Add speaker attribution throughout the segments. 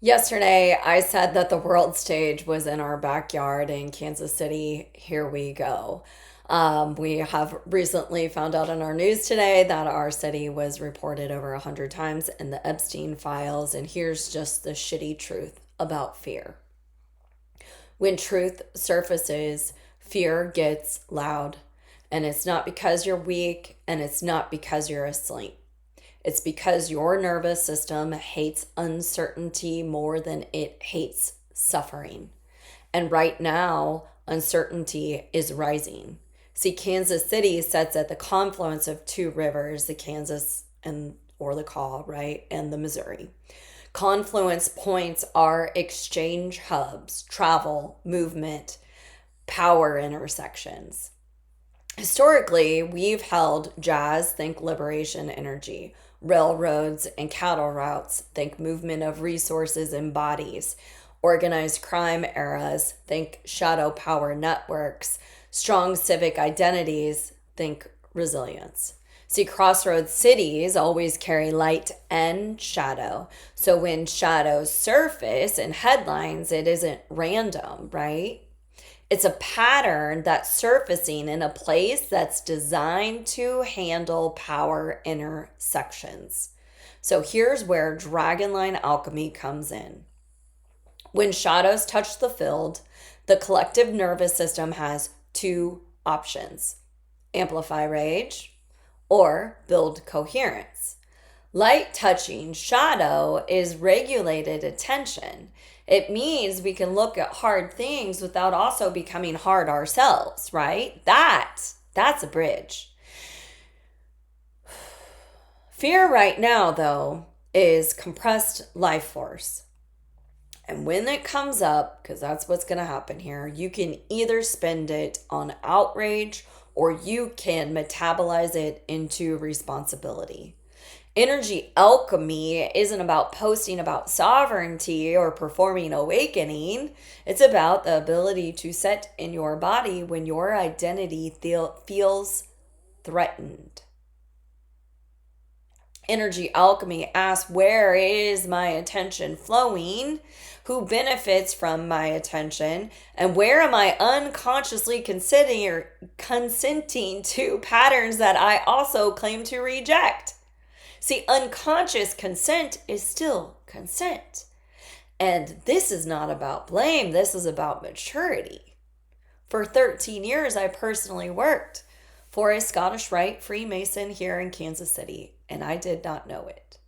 Speaker 1: Yesterday, I said that the world stage was in our backyard in Kansas City. Here we go. We have recently found out in our news today that our city was reported over 100 times in the Epstein files. And here's just the shitty truth about fear. When truth surfaces, fear gets loud. And it's not because you're weak, and it's not because you're asleep. It's because your nervous system hates uncertainty more than it hates suffering. And right now, uncertainty is rising. See, Kansas City sits at the confluence of two rivers, the Kansas and or the Kaw, right, and the Missouri. Confluence points are exchange hubs, travel, movement, power intersections. Historically, we've held jazz, think liberation energy, railroads and cattle routes, think movement of resources and bodies, organized crime eras, think shadow power networks, strong civic identities, think resilience. See, crossroads cities always carry light and shadow. So when shadows surface in headlines, it isn't random, right? It's a pattern that's surfacing in a place that's designed to handle power intersections. So here's where dragonline alchemy comes in. When shadows touch the field, the collective nervous system has two options: amplify rage or build coherence. Light touching shadow is regulated attention. It means we can look at hard things without also becoming hard ourselves, right? That's a bridge. Fear right now, though, is compressed life force. And when it comes up, because that's what's going to happen here, you can either spend it on outrage or you can metabolize it into responsibility. Energy alchemy isn't about posting about sovereignty or performing awakening. It's about the ability to sit in your body when your identity feels threatened. Energy alchemy asks, where is my attention flowing? Who benefits from my attention? And where am I unconsciously consenting to patterns that I also claim to reject? See, unconscious consent is still consent. And this is not about blame, this is about maturity. For 13 years, I personally worked for a Scottish Rite Freemason here in Kansas City, and I did not know it.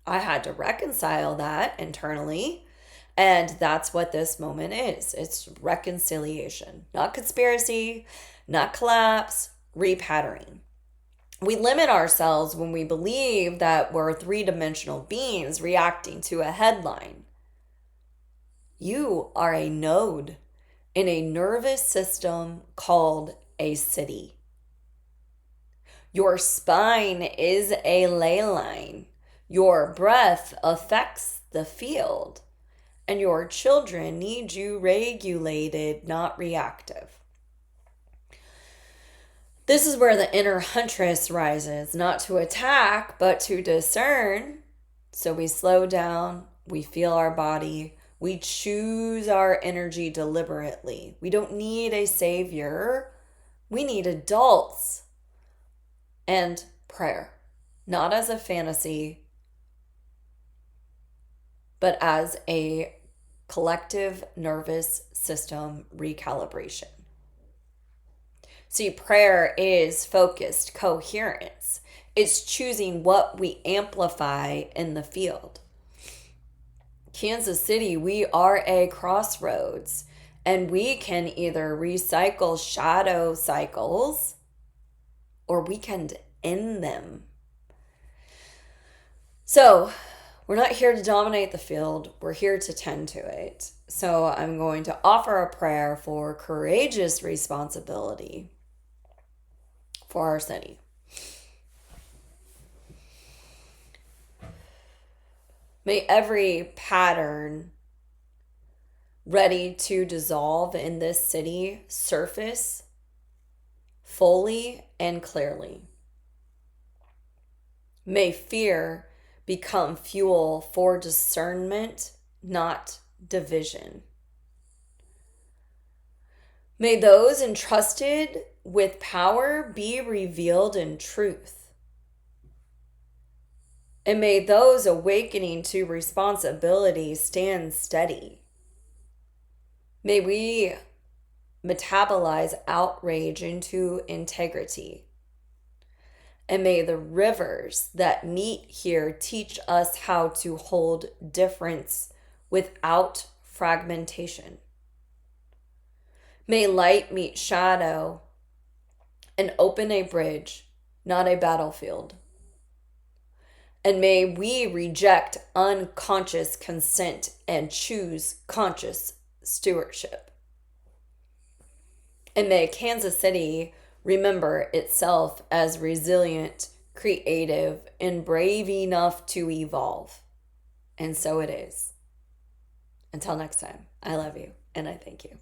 Speaker 1: I had to reconcile that internally, and that's what this moment is. It's reconciliation, not conspiracy, not collapse, repatterning. We limit ourselves when we believe that we're three-dimensional beings reacting to a headline. You are a node in a nervous system called a city. Your spine is a ley line. Your breath affects the field. And your children need you regulated, not reactive. This is where the inner huntress rises, not to attack, but to discern. So we slow down, we feel our body, we choose our energy deliberately. We don't need a savior, we need adults. And prayer, not as a fantasy, but as a collective nervous system recalibration. See, prayer is focused coherence. It's choosing what we amplify in the field. Kansas City, we are a crossroads, and we can either recycle shadow cycles or we can end them. So, we're not here to dominate the field. We're here to tend to it. So I'm going to offer a prayer for courageous responsibility for our city. May every pattern ready to dissolve in this city surface fully and clearly. May fear become fuel for discernment not division. May those entrusted with power be revealed in truth. And may those awakening to responsibility stand steady. May we metabolize outrage into integrity. And may the rivers that meet here teach us how to hold difference without fragmentation. May light meet shadow and open a bridge, not a battlefield. And may we reject unconscious consent and choose conscious stewardship. And may Kansas City remember itself as resilient, creative, and brave enough to evolve. And so it is. Until next time, I love you and I thank you.